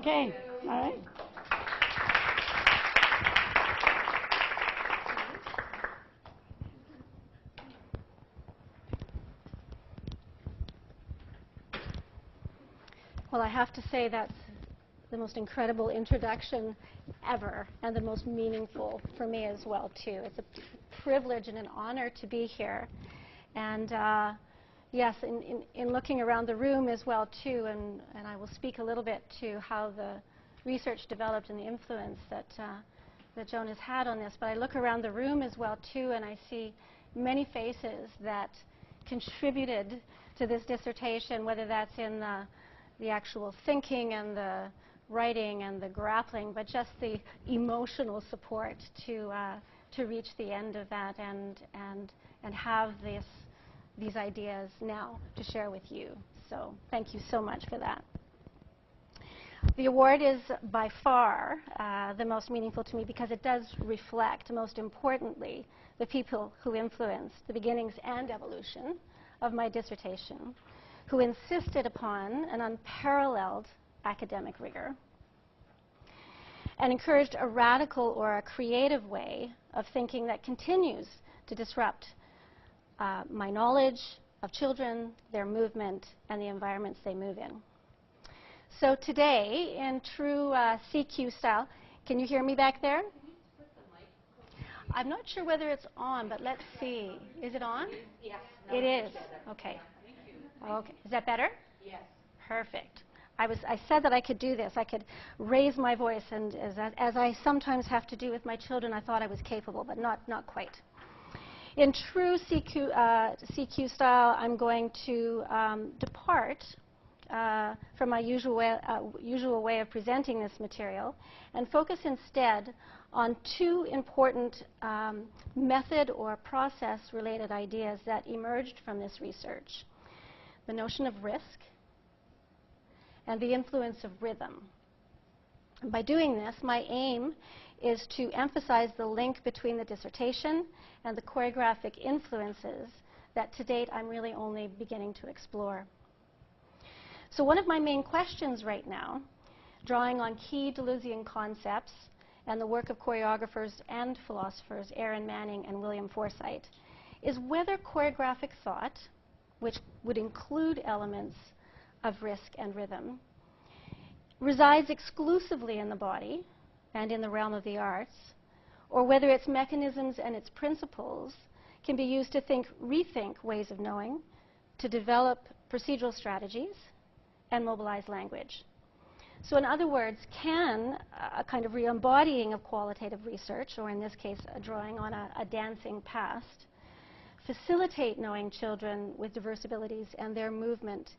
Okay, all right. Well, I have to say that's the most incredible introduction ever, and the most meaningful for me as well, too. It's a privilege and an honor to be here. And yes, in looking around the room as well, too, and I will speak a little bit to how the research developed and the influence that Joan has had on this. But I look around the room as well, too, and I see many faces that contributed to this dissertation, whether that's in the actual thinking and the writing and the grappling, but just the emotional support to reach the end of that and have these ideas now to share with you. So thank you so much for that. The award is by far the most meaningful to me because it does reflect, most importantly, the people who influenced the beginnings and evolution of my dissertation, who insisted upon an unparalleled academic rigor and encouraged a radical or a creative way of thinking that continues to disrupt my knowledge of children, their movement, and the environments they move in. So today, in true CQ style, can you hear me back there? I'm not sure whether it's on, but let's see. Is it on? Yes. It is. Okay. Okay. Is that better? Yes. Perfect. I said that I could do this. I could raise my voice, and as I sometimes have to do with my children, I thought I was capable, but not quite. In true CQ style, I'm going to depart from my usual way of presenting this material and focus instead on two important method or process-related ideas that emerged from this research: the notion of risk and the influence of rhythm. And by doing this, my aim is to emphasize the link between the dissertation and the choreographic influences that to date I'm really only beginning to explore. So one of my main questions right now, drawing on key Deleuzian concepts and the work of choreographers and philosophers Erin Manning and William Forsythe, is whether choreographic thought, which would include elements of risk and rhythm, resides exclusively in the body and in the realm of the arts, or whether its mechanisms and its principles can be used to rethink ways of knowing, to develop procedural strategies, and mobilize language. So in other words, can a kind of re-embodying of qualitative research, or in this case, a drawing on a dancing past, facilitate knowing children with diverse abilities and their movement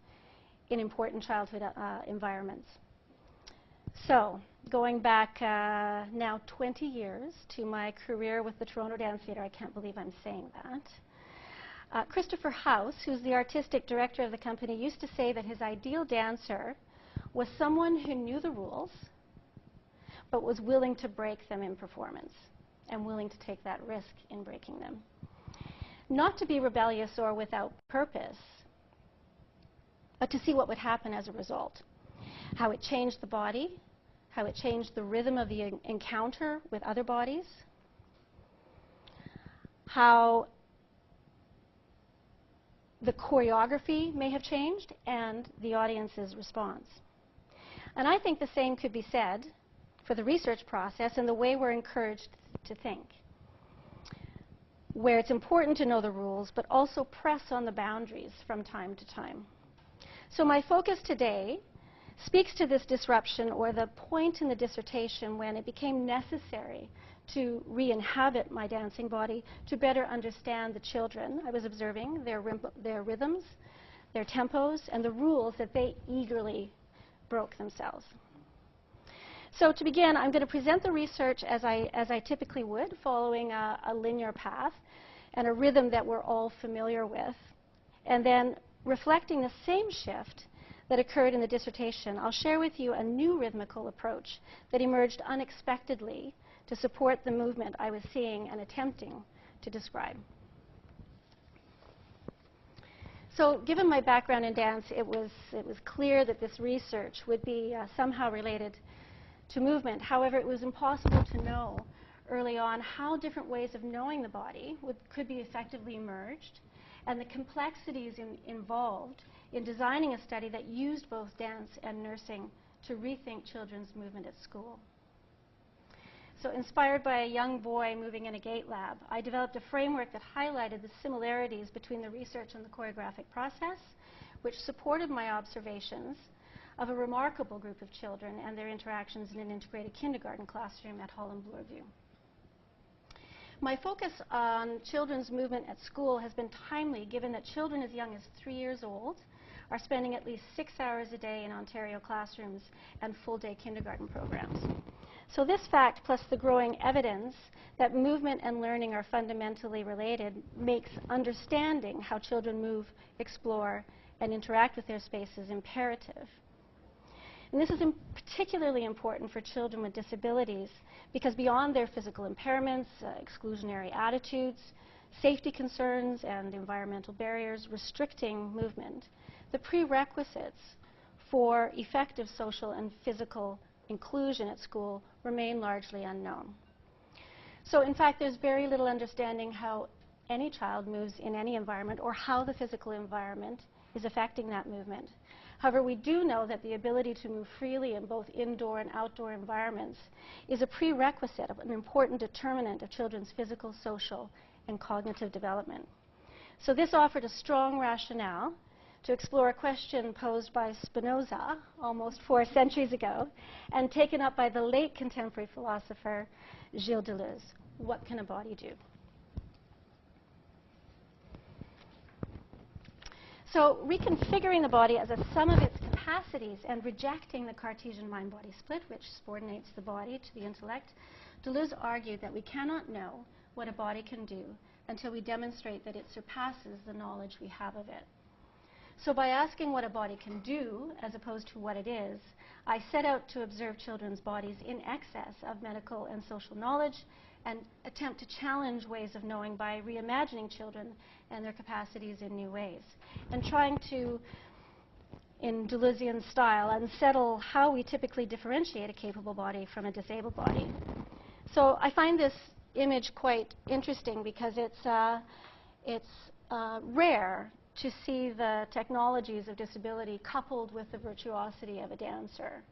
in important childhood environments? So, going back now 20 years to my career with the Toronto Dance Theatre, I can't believe I'm saying that. Christopher House, who's the artistic director of the company, used to say that his ideal dancer was someone who knew the rules, but was willing to break them in performance, and willing to take that risk in breaking them. Not to be rebellious or without purpose, but to see what would happen as a result. How it changed the body, how it changed the rhythm of the encounter with other bodies, how the choreography may have changed, and the audience's response. And I think the same could be said for the research process and the way we're encouraged to think, where it's important to know the rules, but also press on the boundaries from time to time. So my focus today speaks to this disruption, or the point in the dissertation when it became necessary to re-inhabit my dancing body to better understand the children I was observing, their rhythms, their tempos, and the rules that they eagerly broke themselves. So to begin, I'm going to present the research as I typically would, following a linear path and a rhythm that we're all familiar with, and then reflecting the same shift that occurred in the dissertation. I'll share with you a new rhythmical approach that emerged unexpectedly to support the movement I was seeing and attempting to describe. So given my background in dance, it was clear that this research would be somehow related to movement. However, it was impossible to know early on how different ways of knowing the body could be effectively merged, and the complexities involved in designing a study that used both dance and nursing to rethink children's movement at school. So inspired by a young boy moving in a gait lab, I developed a framework that highlighted the similarities between the research and the choreographic process, which supported my observations of a remarkable group of children and their interactions in an integrated kindergarten classroom at Holland Bloorview. My focus on children's movement at school has been timely, given that children as young as 3 years old are spending at least 6 hours a day in Ontario classrooms and full-day kindergarten programs. So this fact, plus the growing evidence that movement and learning are fundamentally related, makes understanding how children move, explore, and interact with their spaces imperative. And this is particularly important for children with disabilities because beyond their physical impairments, exclusionary attitudes, safety concerns, and environmental barriers restricting movement, the prerequisites for effective social and physical inclusion at school remain largely unknown. So in fact, there's very little understanding how any child moves in any environment or how the physical environment is affecting that movement. However, we do know that the ability to move freely in both indoor and outdoor environments is a prerequisite of an important determinant of children's physical, social, and cognitive development. So this offered a strong rationale to explore a question posed by Spinoza almost 4 centuries ago and taken up by the late contemporary philosopher Gilles Deleuze. What can a body do? So reconfiguring the body as a sum of its capacities and rejecting the Cartesian mind-body split, which subordinates the body to the intellect, Deleuze argued that we cannot know what a body can do until we demonstrate that it surpasses the knowledge we have of it. So by asking what a body can do, as opposed to what it is, I set out to observe children's bodies in excess of medical and social knowledge and attempt to challenge ways of knowing by reimagining children and their capacities in new ways, and trying to, in Deleuzian style, unsettle how we typically differentiate a capable body from a disabled body. So I find this image quite interesting because it's rare to see the technologies of disability coupled with the virtuosity of a dancer.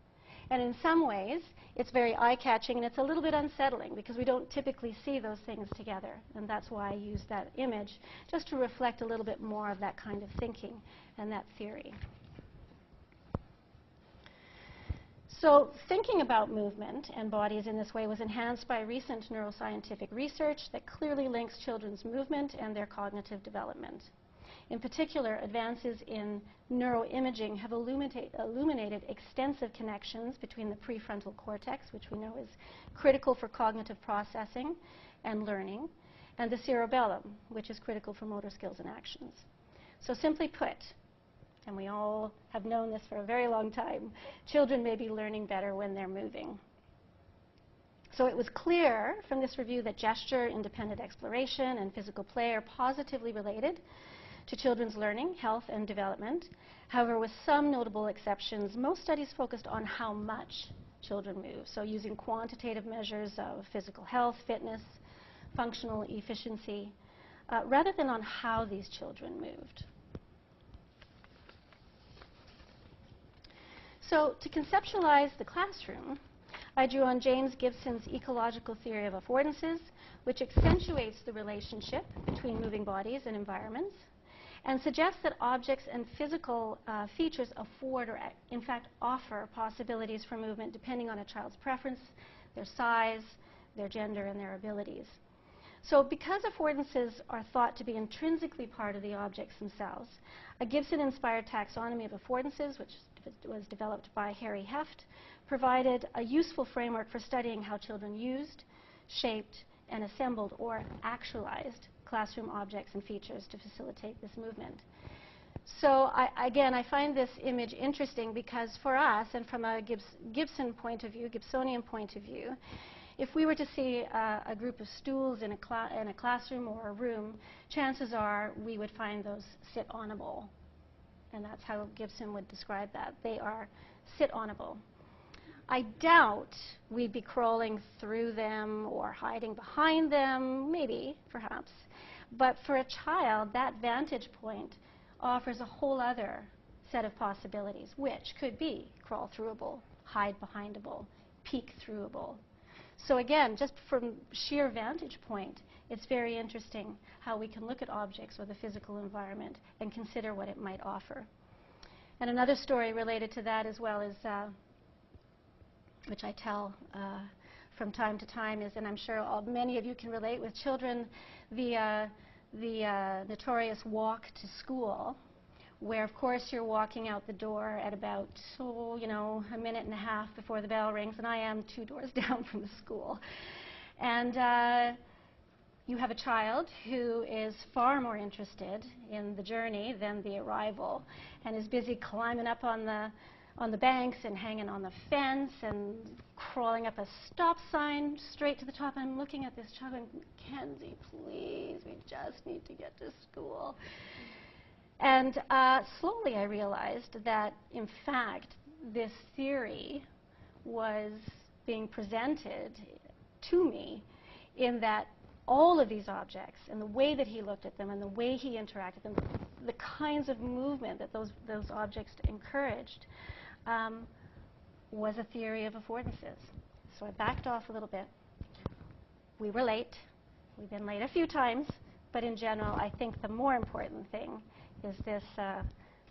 And in some ways, it's very eye-catching and it's a little bit unsettling because we don't typically see those things together. And that's why I use that image, just to reflect a little bit more of that kind of thinking and that theory. So thinking about movement and bodies in this way was enhanced by recent neuroscientific research that clearly links children's movement and their cognitive development. In particular, advances in neuroimaging have illuminated extensive connections between the prefrontal cortex, which we know is critical for cognitive processing and learning, and the cerebellum, which is critical for motor skills and actions. So simply put, and we all have known this for a very long time, children may be learning better when they're moving. So it was clear from this review that gesture, independent exploration, and physical play are positively related to children's learning, health, and development. However, with some notable exceptions, most studies focused on how much children move, so using quantitative measures of physical health, fitness, functional efficiency, rather than on how these children moved. So to conceptualize the classroom, I drew on James Gibson's ecological theory of affordances, which accentuates the relationship between moving bodies and environments, and suggests that objects and physical features afford, or in fact offer, possibilities for movement depending on a child's preference, their size, their gender, and their abilities. So because affordances are thought to be intrinsically part of the objects themselves, a Gibson-inspired taxonomy of affordances, which was developed by Harry Heft, provided a useful framework for studying how children used, shaped, and assembled, or actualized, classroom objects and features to facilitate this movement. So again, I find this image interesting because for us, and from a Gibson point of view, Gibsonian point of view, if we were to see a group of stools in a classroom or a room, chances are we would find those sit-onable. And that's how Gibson would describe that. They are sit-onable. I doubt we'd be crawling through them or hiding behind them, maybe, perhaps. But for a child, that vantage point offers a whole other set of possibilities, which could be crawl-throughable, hide-behindable, peek-throughable. So again, just from sheer vantage point, it's very interesting how we can look at objects or the physical environment and consider what it might offer. And another story related to that as well is, which I tell from time to time, is, and I'm sure many of you can relate with children, the notorious walk to school, where of course you're walking out the door at about, a minute and a half before the bell rings, and I am 2 doors down from the school. And you have a child who is far more interested in the journey than the arrival, and is busy climbing up on the banks and hanging on the fence and crawling up a stop sign straight to the top. And I'm looking at this child going, Kenzie, please, we just need to get to school. And slowly I realized that, in fact, this theory was being presented to me in that all of these objects and the way that he looked at them and the way he interacted with them, the kinds of movement that those objects encouraged, was a theory of affordances. So I backed off a little bit. We were late. We've been late a few times. But in general, I think the more important thing is this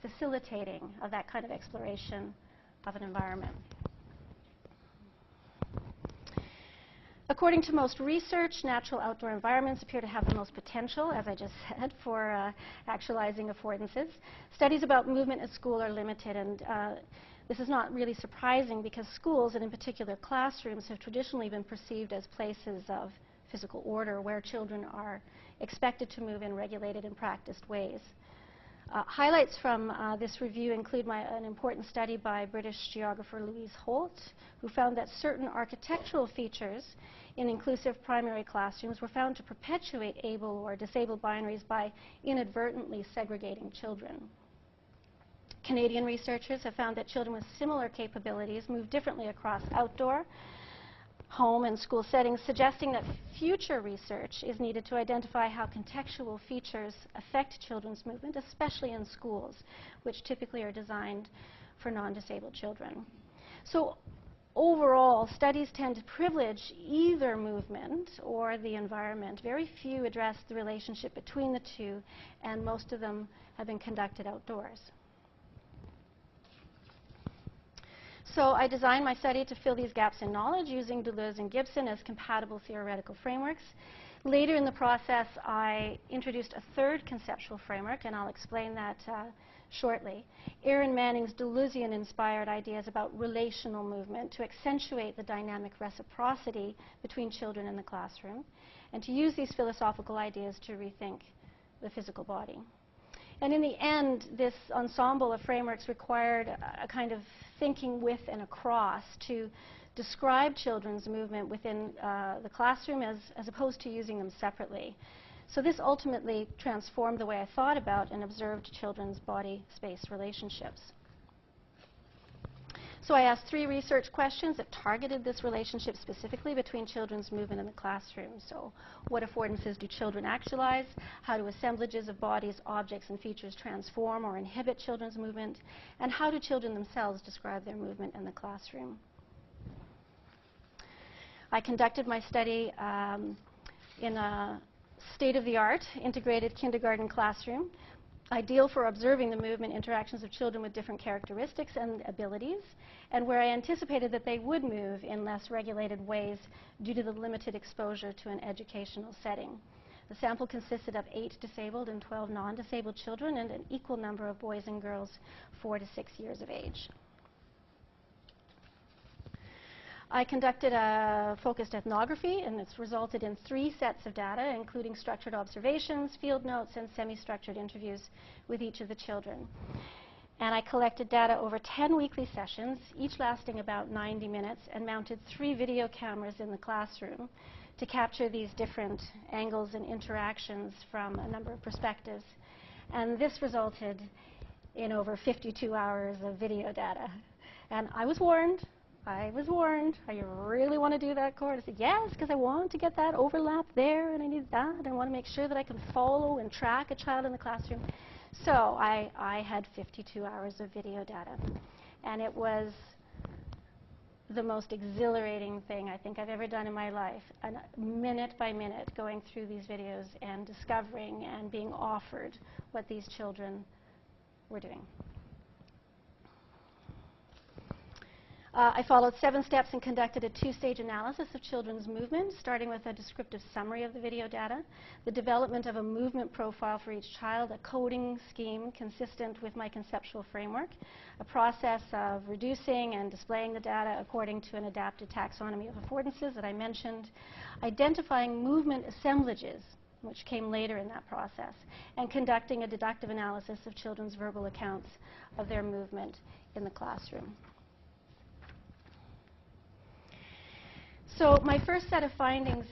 facilitating of that kind of exploration of an environment. According to most research, natural outdoor environments appear to have the most potential, as I just said, for actualizing affordances. Studies about movement at school are limited, and this is not really surprising because schools, and in particular classrooms, have traditionally been perceived as places of physical order where children are expected to move in regulated and practiced ways. Highlights from this review include an important study by British geographer Louise Holt, who found that certain architectural features in inclusive primary classrooms were found to perpetuate able or disabled binaries by inadvertently segregating children. Canadian researchers have found that children with similar capabilities move differently across outdoor, home, and school settings, suggesting that future research is needed to identify how contextual features affect children's movement, especially in schools, which typically are designed for non-disabled children. So overall, studies tend to privilege either movement or the environment. Very few address the relationship between the two, and most of them have been conducted outdoors. So I designed my study to fill these gaps in knowledge using Deleuze and Gibson as compatible theoretical frameworks. Later in the process, I introduced a third conceptual framework, and I'll explain that shortly. Erin Manning's Deleuzian-inspired ideas about relational movement to accentuate the dynamic reciprocity between children in the classroom, and to use these philosophical ideas to rethink the physical body. And in the end, this ensemble of frameworks required a kind of thinking with and across to describe children's movement within the classroom as opposed to using them separately. So this ultimately transformed the way I thought about and observed children's body-space relationships. So I asked 3 research questions that targeted this relationship specifically between children's movement in the classroom. So what affordances do children actualize? How do assemblages of bodies, objects, and features transform or inhibit children's movement? And how do children themselves describe their movement in the classroom? I conducted my study in a state-of-the-art integrated kindergarten classroom, ideal for observing the movement interactions of children with different characteristics and abilities, and where I anticipated that they would move in less regulated ways due to the limited exposure to an educational setting. The sample consisted of 8 disabled and 12 non-disabled children, and an equal number of boys and girls 4 to 6 years of age. I conducted a focused ethnography, and it's resulted in 3 sets of data, including structured observations, field notes, and semi-structured interviews with each of the children. And I collected data over 10 weekly sessions, each lasting about 90 minutes, and mounted 3 video cameras in the classroom to capture these different angles and interactions from a number of perspectives. And this resulted in over 52 hours of video data. And I was warned. Are you really want to do that, Cora? I said, yes, because I want to get that overlap there, and I need that. I want to make sure that I can follow and track a child in the classroom. So I had 52 hours of video data. And it was the most exhilarating thing I think I've ever done in my life, and minute by minute going through these videos and discovering and being offered what these children were doing. I followed 7 steps and conducted a 2-stage analysis of children's movement, starting with a descriptive summary of the video data, the development of a movement profile for each child, a coding scheme consistent with my conceptual framework, a process of reducing and displaying the data according to an adapted taxonomy of affordances that I mentioned, identifying movement assemblages, which came later in that process, and conducting a deductive analysis of children's verbal accounts of their movement in the classroom. So my first set of findings,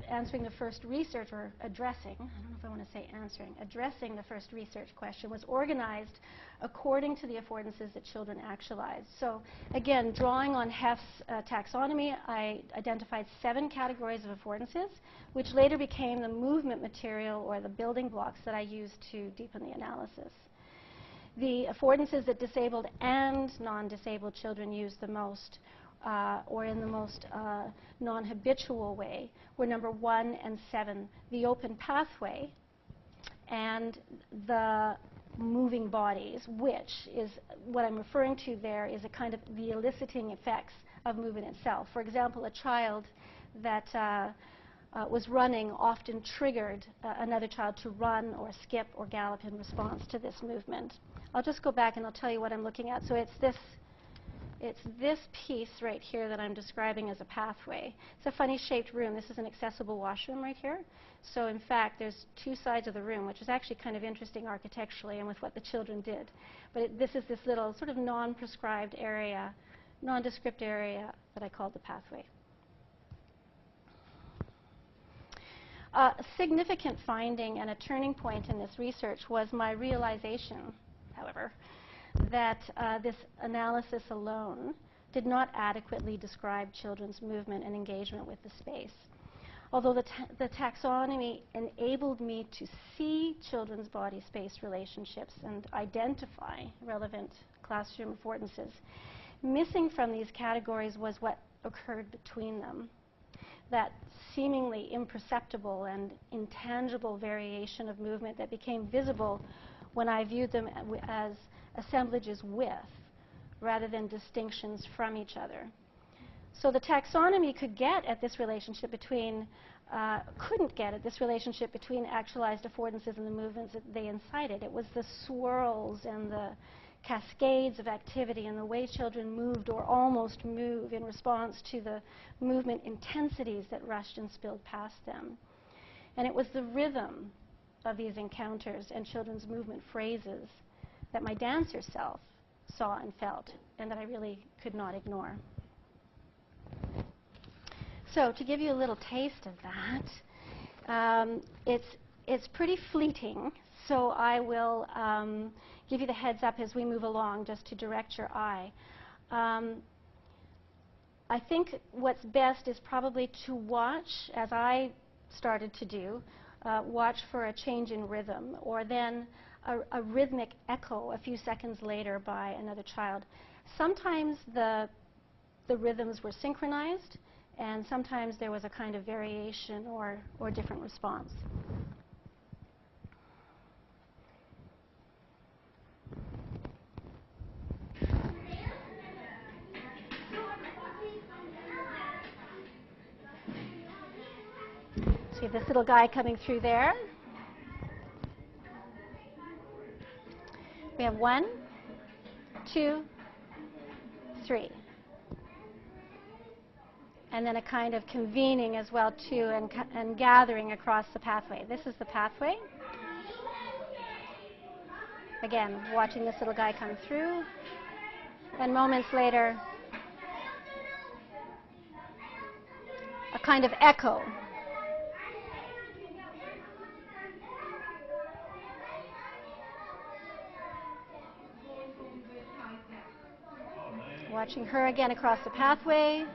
answering the first research, or addressing, I don't know if I want to say answering, addressing the first research question, was organized according to the affordances that children actualized. So again, drawing on Heft's taxonomy, I identified 7 categories of affordances, which later became the movement material or the building blocks that I used to deepen the analysis. The affordances that disabled and non-disabled children used the most, or in the most non-habitual way, were number 1 and 7, the open pathway and the moving bodies, which is what I'm referring to there is a kind of the eliciting effects of movement itself. For example, a child that was running often triggered another child to run or skip or gallop in response to this movement. I'll just go back and I'll tell you what I'm looking at. So it's this piece right here that I'm describing as a pathway. It's a funny shaped room. This is an accessible washroom right here. So in fact, there's 2 sides of the room, which is actually kind of interesting architecturally and with what the children did. But this is this little sort of non-prescribed area, nondescript area that I called the pathway. A significant finding and a turning point in this research was my realization, however, that this analysis alone did not adequately describe children's movement and engagement with the space. Although the taxonomy enabled me to see children's body-space relationships and identify relevant classroom affordances, missing from these categories was what occurred between them. That seemingly imperceptible and intangible variation of movement that became visible when I viewed them as assemblages with, rather than distinctions from each other. So the taxonomy could get at this relationship between, couldn't get at this relationship between actualized affordances and the movements that they incited. It was the swirls and the cascades of activity and the way children moved or almost move in response to the movement intensities that rushed and spilled past them. And it was the rhythm of these encounters and children's movement phrases that my dancer self saw and felt, and that I really could not ignore. So to give you a little taste of that, it's pretty fleeting, so I will give you the heads up as we move along just to direct your eye. I think what's best is probably to watch, as I started to do, watch for a change in rhythm, or then a rhythmic echo a few seconds later by another child. Sometimes the rhythms were synchronized, and sometimes there was a kind of variation or different response. So we have this little guy coming through there. We have 1, 2, 3. And then a kind of convening as well, too, and gathering across the pathway. This is the pathway. Again, watching this little guy come through. And moments later, a kind of echo. Watching her again across the pathway,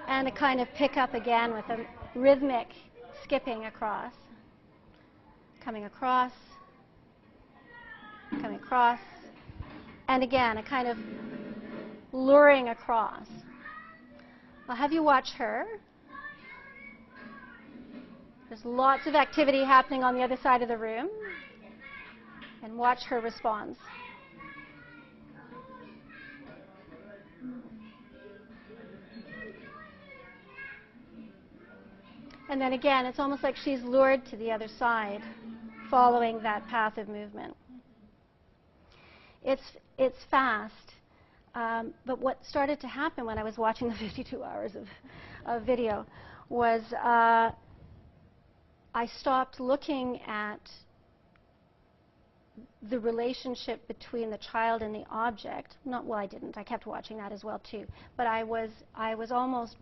and a kind of pickup again with a rhythmic skipping across. Coming across, coming across, and again a kind of luring across. I'll have you watch her. There's lots of activity happening on the other side of the room, and watch her response. And then again, it's almost like she's lured to the other side, following that path of movement. It's fast, but what started to happen when I was watching the 52 hours of video was I stopped looking at the relationship between the child and the object. Well, I didn't. I kept watching that as well too. But I was almost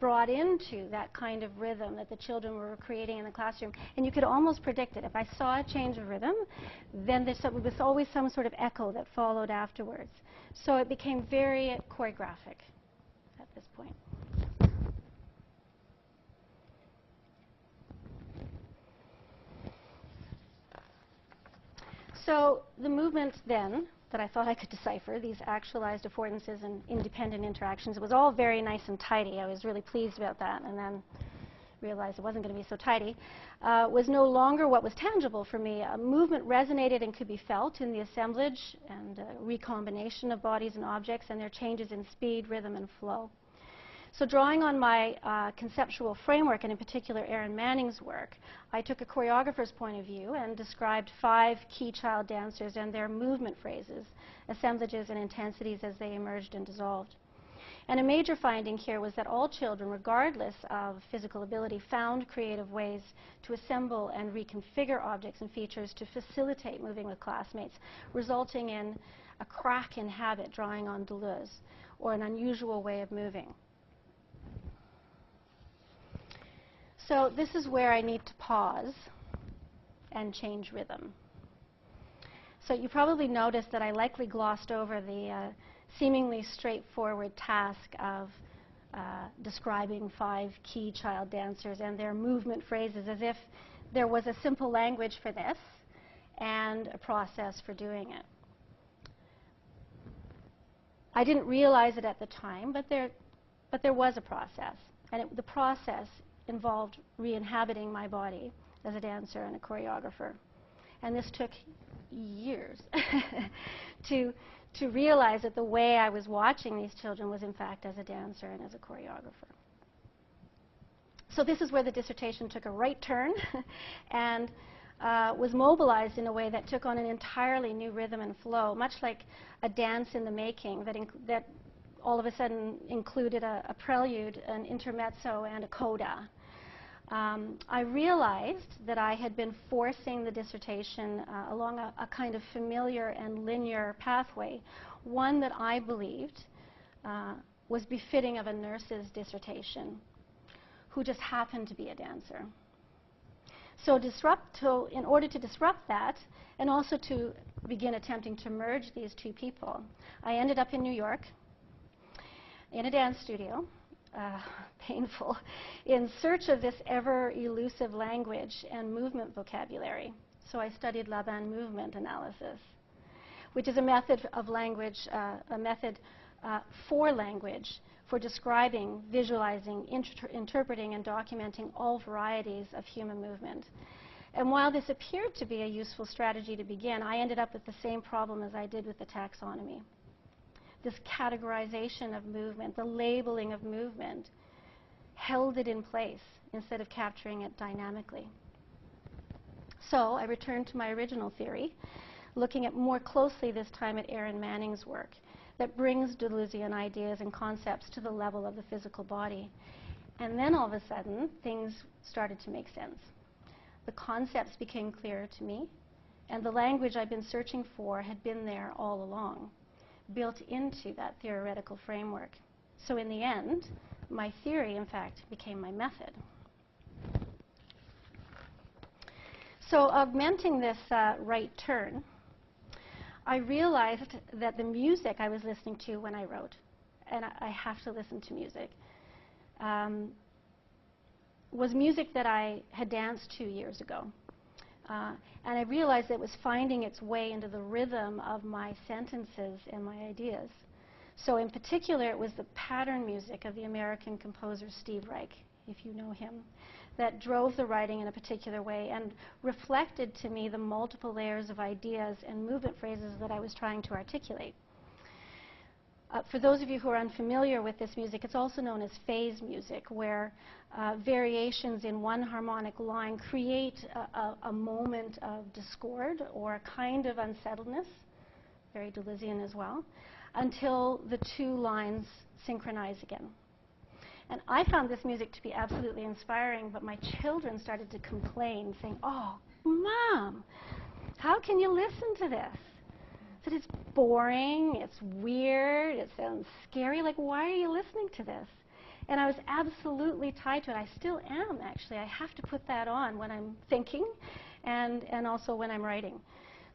brought into that kind of rhythm that the children were creating in the classroom. And you could almost predict it. If I saw a change of rhythm, then there was always some sort of echo that followed afterwards. So it became very choreographic at this point. So the movement then that I thought I could decipher, these actualized affordances and independent interactions, it was all very nice and tidy. I was really pleased about that, and then realized it wasn't going to be so tidy, was no longer what was tangible for me. Movement resonated and could be felt in the assemblage and recombination of bodies and objects and their changes in speed, rhythm, and flow. So drawing on my conceptual framework, and in particular Erin Manning's work, I took a choreographer's point of view and described 5 key child dancers and their movement phrases, assemblages, and intensities as they emerged and dissolved. And a major finding here was that all children, regardless of physical ability, found creative ways to assemble and reconfigure objects and features to facilitate moving with classmates, resulting in a crack in habit, drawing on Deleuze, or an unusual way of moving. So this is where I need to pause and change rhythm. So you probably noticed that I likely glossed over the seemingly straightforward task of describing 5 key child dancers and their movement phrases, as if there was a simple language for this and a process for doing it. I didn't realize it at the time, but there was a process, and the process involved re-inhabiting my body as a dancer and a choreographer. And this took years to realize that the way I was watching these children was in fact as a dancer and as a choreographer. So this is where the dissertation took a right turn and was mobilized in a way that took on an entirely new rhythm and flow, much like a dance in the making that all of a sudden included a prelude, an intermezzo, and a coda. I realized that I had been forcing the dissertation along a kind of familiar and linear pathway, one that I believed was befitting of a nurse's dissertation, who just happened to be a dancer. So in order to disrupt that, and also to begin attempting to merge these 2 people, I ended up in New York in a dance studio, painful, in search of this ever-elusive language and movement vocabulary. So I studied Laban movement analysis, which is a method of language, a method for language, for describing, visualizing, interpreting, and documenting all varieties of human movement. And while this appeared to be a useful strategy to begin, I ended up with the same problem as I did with the taxonomy. This categorization of movement, the labeling of movement, held it in place instead of capturing it dynamically. So I returned to my original theory, looking at more closely this time at Erin Manning's work that brings Deleuzian ideas and concepts to the level of the physical body. And then all of a sudden, things started to make sense. The concepts became clearer to me, And the language I'd been searching for had been there all along, built into that theoretical framework. So in the end, my theory, in fact, became my method. So augmenting this right turn, I realized that the music I was listening to when I wrote, and I have to listen to music, was music that I had danced to years ago. And I realized it was finding its way into the rhythm of my sentences and my ideas. So in particular, it was the pattern music of the American composer Steve Reich, if you know him, that drove the writing in a particular way and reflected to me the multiple layers of ideas and movement phrases that I was trying to articulate. For those of you who are unfamiliar with this music, it's also known as phase music, where variations in one harmonic line create a moment of discord or a kind of unsettledness, very Deleuzian as well, until the two lines synchronize again. And I found this music to be absolutely inspiring, but my children started to complain, saying, "Oh, Mom, how can you listen to this? That it's boring, it's weird, it sounds scary. Like, why are you listening to this?" And I was absolutely tied to it. I still am, actually. I have to put that on when I'm thinking and also when I'm writing.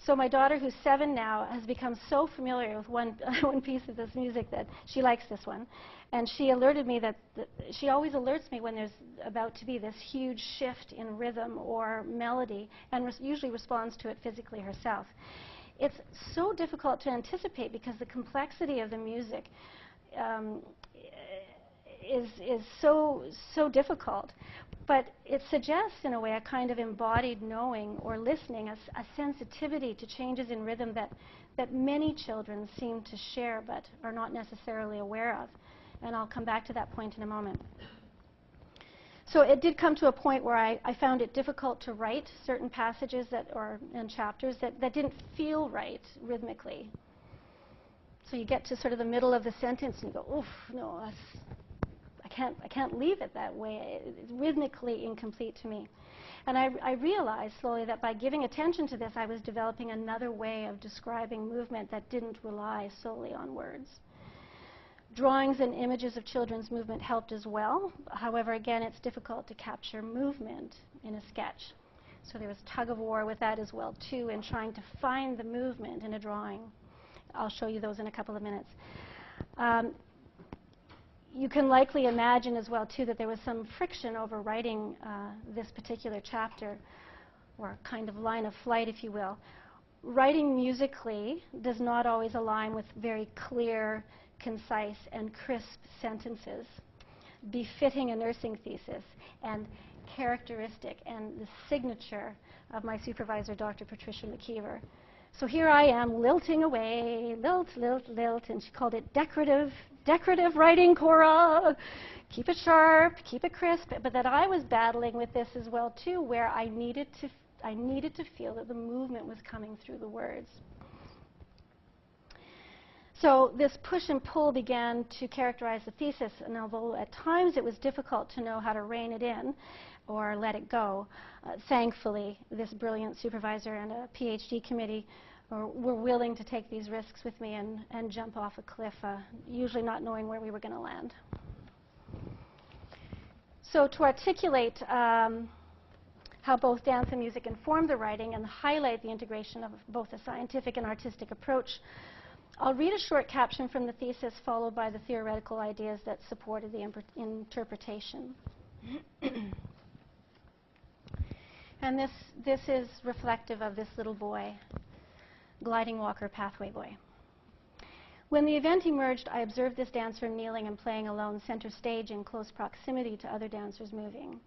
So my daughter, who's 7 now, has become so familiar with one piece of this music that she likes this one. And she alerted me that she always alerts me when there's about to be this huge shift in rhythm or melody, and usually responds to it physically herself. It's so difficult to anticipate because the complexity of the music is so difficult. But it suggests, in a way, a kind of embodied knowing or listening, a sensitivity to changes in rhythm that many children seem to share but are not necessarily aware of. And I'll come back to that point in a moment. So it did come to a point where I found it difficult to write certain passages and chapters that didn't feel right rhythmically. So you get to sort of the middle of the sentence and you go, "Oof, no, I can't leave it that way. It's rhythmically incomplete to me." And I realized slowly that by giving attention to this, I was developing another way of describing movement that didn't rely solely on words. Drawings and images of children's movement helped as well. However, again, it's difficult to capture movement in a sketch. So there was tug of war with that as well, too, in trying to find the movement in a drawing. I'll show you those in a couple of minutes. You can likely imagine as well, too, that there was some friction over writing this particular chapter, or kind of line of flight, if you will. Writing musically does not always align with very clear, concise, and crisp sentences, befitting a nursing thesis, and characteristic and the signature of my supervisor, Dr. Patricia McKeever. So here I am, lilting away, lilt, lilt, lilt, and she called it decorative writing, Cora. Keep it sharp, keep it crisp. But that I was battling with this as well, too, where I needed to feel that the movement was coming through the words. So this push and pull began to characterize the thesis, and although at times it was difficult to know how to rein it in or let it go, thankfully this brilliant supervisor and a PhD committee were willing to take these risks with me and jump off a cliff, usually not knowing where we were going to land. So to articulate how both dance and music inform the writing and highlight the integration of both a scientific and artistic approach, I'll read a short caption from the thesis followed by the theoretical ideas that supported the interpretation. And this is reflective of this little boy, gliding walker pathway boy. When the event emerged, I observed this dancer kneeling and playing alone center stage in close proximity to other dancers moving.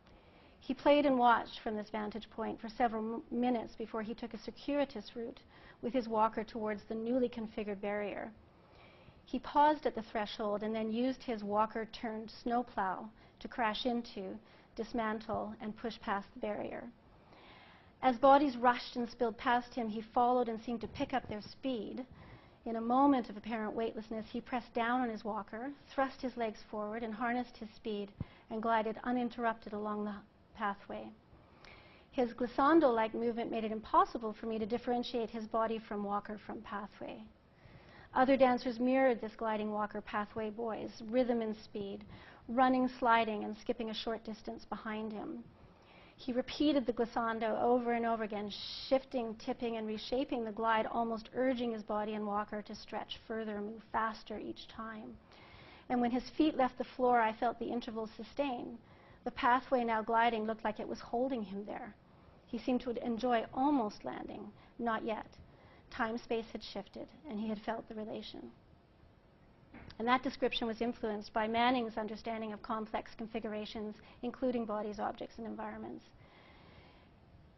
He played and watched from this vantage point for several minutes before he took a circuitous route with his walker towards the newly configured barrier. He paused at the threshold and then used his walker-turned snowplow to crash into, dismantle, and push past the barrier. As bodies rushed and spilled past him, he followed and seemed to pick up their speed. In a moment of apparent weightlessness, he pressed down on his walker, thrust his legs forward, and harnessed his speed and glided uninterrupted along the pathway. His glissando-like movement made it impossible for me to differentiate his body from walker from pathway. Other dancers mirrored this gliding walker pathway boy's rhythm and speed, running, sliding, and skipping a short distance behind him. He repeated the glissando over and over again, shifting, tipping, and reshaping the glide, almost urging his body and walker to stretch further, move faster each time. And when his feet left the floor, I felt the intervals sustain. The pathway, now gliding, looked like it was holding him there. He seemed to enjoy almost landing, not yet. Time-space had shifted, and he had felt the relation. And that description was influenced by Manning's understanding of complex configurations, including bodies, objects, and environments.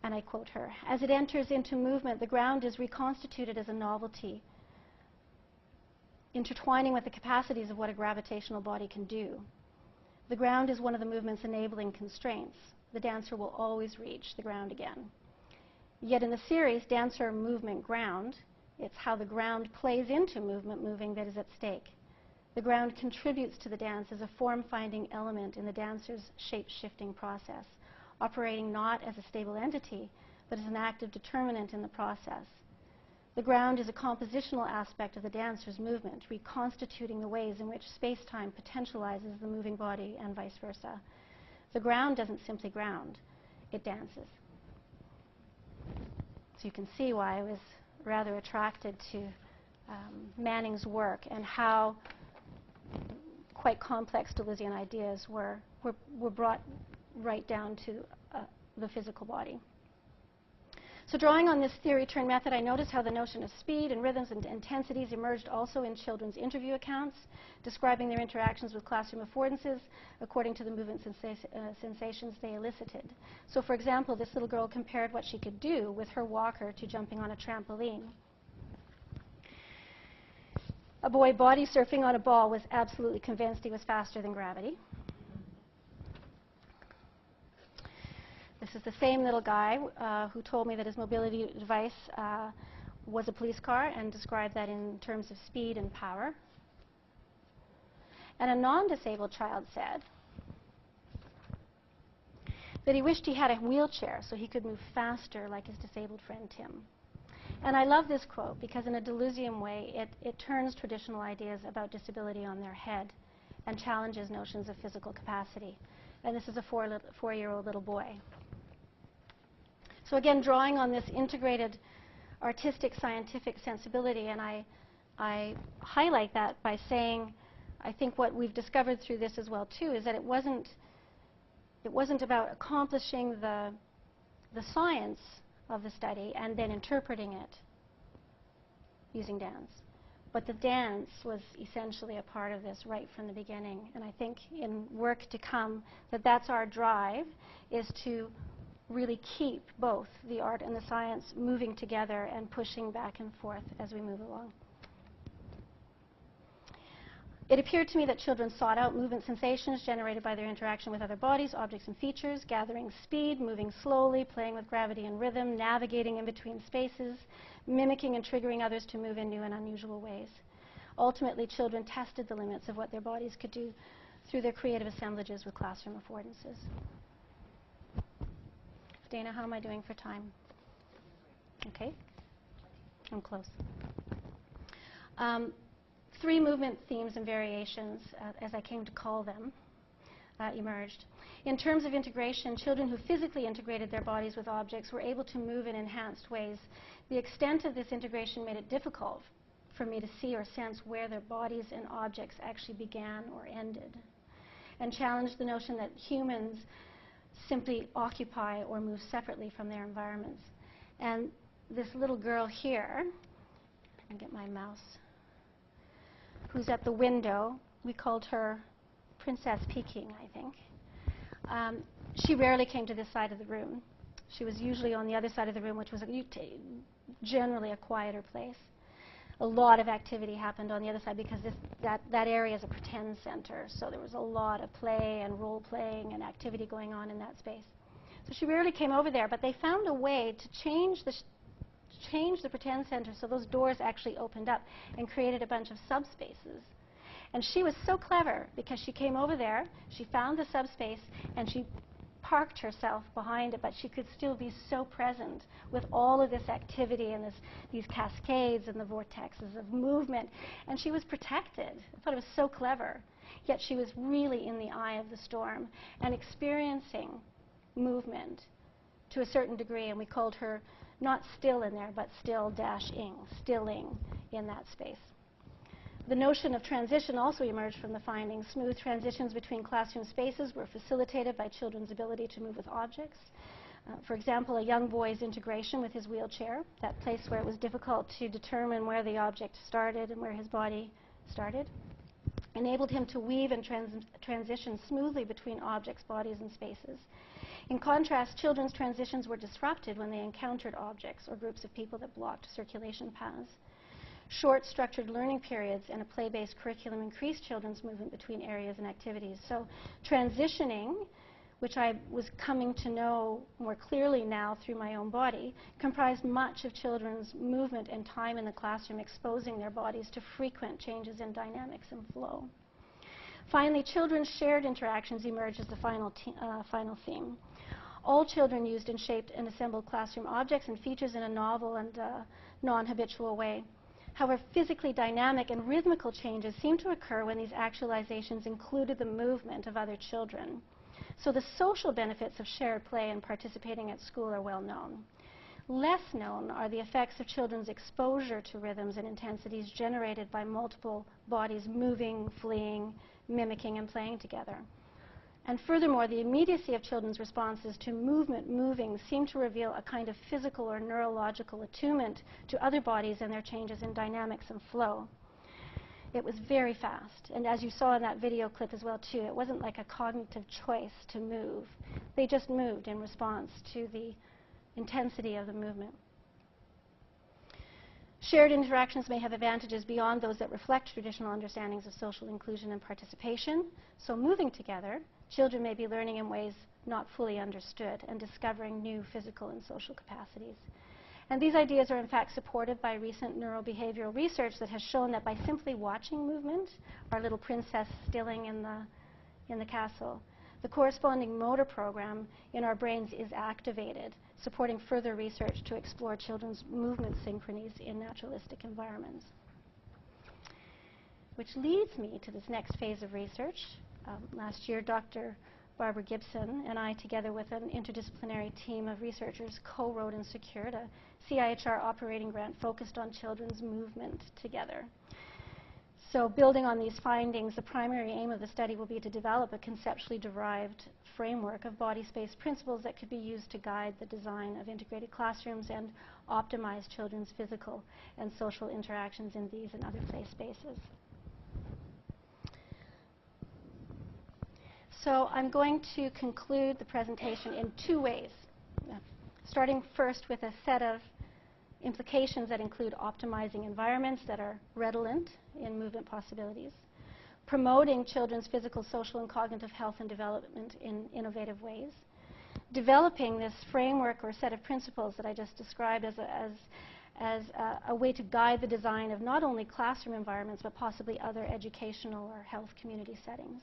And I quote her, "As it enters into movement, the ground is reconstituted as a novelty, intertwining with the capacities of what a gravitational body can do. The ground is one of the movement's enabling constraints. The dancer will always reach the ground again. Yet in the series, Dancer, Movement, Ground, it's how the ground plays into movement moving that is at stake. The ground contributes to the dance as a form-finding element in the dancer's shape-shifting process, operating not as a stable entity, but as an active determinant in the process. The ground is a compositional aspect of the dancer's movement, reconstituting the ways in which space-time potentializes the moving body and vice versa. The ground doesn't simply ground, it dances." So you can see why I was rather attracted to Manning's work and how quite complex Deleuzian ideas were brought right down to the physical body. So drawing on this theory-turned method, I noticed how the notion of speed and rhythms and intensities emerged also in children's interview accounts, describing their interactions with classroom affordances according to the movement sensations they elicited. So for example, this little girl compared what she could do with her walker to jumping on a trampoline. A boy body surfing on a ball was absolutely convinced he was faster than gravity. This is the same little guy who told me that his mobility device was a police car and described that in terms of speed and power. And a non-disabled child said that he wished he had a wheelchair so he could move faster like his disabled friend Tim. And I love this quote because in a Deleuzian way, it turns traditional ideas about disability on their head and challenges notions of physical capacity. And this is a four-year-old little boy. So again, drawing on this integrated artistic scientific sensibility, and I highlight that by saying, I think what we've discovered through this as well too is that it wasn't about accomplishing the science of the study and then interpreting it using dance. But the dance was essentially a part of this right from the beginning. And I think in work to come that's our drive, is to really keep both the art and the science moving together and pushing back and forth as we move along. It appeared to me that children sought out movement sensations generated by their interaction with other bodies, objects, and features, gathering speed, moving slowly, playing with gravity and rhythm, navigating in between spaces, mimicking and triggering others to move in new and unusual ways. Ultimately, children tested the limits of what their bodies could do through their creative assemblages with classroom affordances. Dana, how am I doing for time? Okay. I'm close. 3 movement themes and variations, as I came to call them, emerged. In terms of integration, children who physically integrated their bodies with objects were able to move in enhanced ways. The extent of this integration made it difficult for me to see or sense where their bodies and objects actually began or ended, and challenged the notion that humans simply occupy or move separately from their environments. And this little girl here, I'll get my mouse, who's at the window, we called her Princess Peking, I think. She rarely came to this side of the room. She was usually on the other side of the room, which was generally a quieter place. A lot of activity happened on the other side because that area is a pretend center, so there was a lot of play and role-playing and activity going on in that space. So she rarely came over there, but they found a way to change the pretend center so those doors actually opened up and created a bunch of subspaces. And she was so clever because she came over there, she found the subspace, and she parked herself behind it, but she could still be so present with all of this activity and these cascades and the vortexes of movement. And she was protected. I thought it was so clever. Yet she was really in the eye of the storm and experiencing movement to a certain degree. And we called her not still in there, but stilling in that space. The notion of transition also emerged from the findings. Smooth transitions between classroom spaces were facilitated by children's ability to move with objects. For example, a young boy's integration with his wheelchair, that place where it was difficult to determine where the object started and where his body started, enabled him to weave and transition smoothly between objects, bodies, and spaces. In contrast, children's transitions were disrupted when they encountered objects or groups of people that blocked circulation paths. Short, structured learning periods and a play-based curriculum increased children's movement between areas and activities. So transitioning, which I was coming to know more clearly now through my own body, comprised much of children's movement and time in the classroom, exposing their bodies to frequent changes in dynamics and flow. Finally, children's shared interactions emerged as the final theme. All children used and shaped and assembled classroom objects and features in a novel and non-habitual way. However, physically dynamic and rhythmical changes seem to occur when these actualizations included the movement of other children. So the social benefits of shared play and participating at school are well known. Less known are the effects of children's exposure to rhythms and intensities generated by multiple bodies moving, fleeing, mimicking, and playing together. And furthermore, the immediacy of children's responses to moving seem to reveal a kind of physical or neurological attunement to other bodies and their changes in dynamics and flow. It was very fast. And as you saw in that video clip as well, too, it wasn't like a cognitive choice to move. They just moved in response to the intensity of the movement. Shared interactions may have advantages beyond those that reflect traditional understandings of social inclusion and participation. So moving together, children may be learning in ways not fully understood and discovering new physical and social capacities. And these ideas are in fact supported by recent neurobehavioral research that has shown that by simply watching movement, our little princess stilling in the castle, the corresponding motor program in our brains is activated, supporting further research to explore children's movement synchronies in naturalistic environments. Which leads me to this next phase of research. Last year, Dr. Barbara Gibson and I, together with an interdisciplinary team of researchers, co-wrote and secured a CIHR operating grant focused on children's movement together. So building on these findings, the primary aim of the study will be to develop a conceptually derived framework of body space principles that could be used to guide the design of integrated classrooms and optimize children's physical and social interactions in these and other play spaces. So I'm going to conclude the presentation in two ways, starting first with a set of implications that include optimizing environments that are redolent in movement possibilities, promoting children's physical, social, and cognitive health and development in innovative ways, developing this framework or set of principles that I just described as a way to guide the design of not only classroom environments, but possibly other educational or health community settings,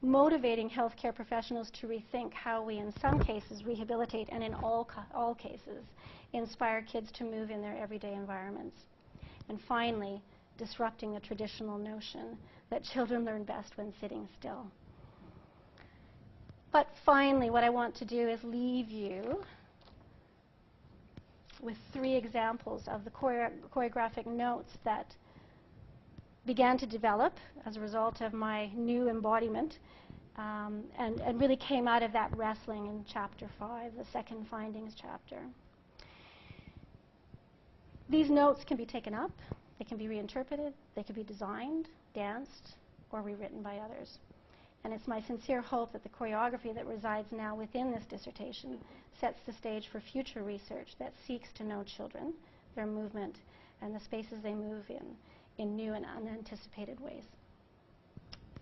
motivating healthcare professionals to rethink how we, in some cases, rehabilitate, and in all cases, inspire kids to move in their everyday environments. And finally, disrupting the traditional notion that children learn best when sitting still. But finally, what I want to do is leave you with 3 examples of the choreographic notes that began to develop as a result of my new embodiment and really came out of that wrestling in Chapter 5, the second findings chapter. These notes can be taken up, they can be reinterpreted, they can be designed, danced, or rewritten by others. And it's my sincere hope that the choreography that resides now within this dissertation sets the stage for future research that seeks to know children, their movement, and the spaces they move in new and unanticipated ways.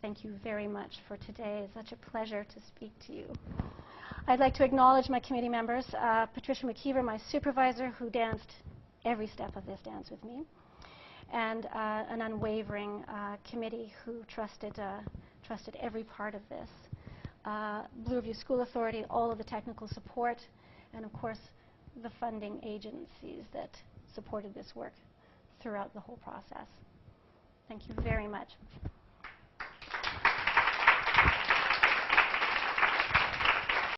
Thank you very much for today. It's such a pleasure to speak to you. I'd like to acknowledge my committee members, Patricia McKeever, my supervisor, who danced every step of this dance with me, and an unwavering committee who trusted every part of this. Bloorview School Authority, all of the technical support, and of course the funding agencies that supported this work throughout the whole process. Thank you very much.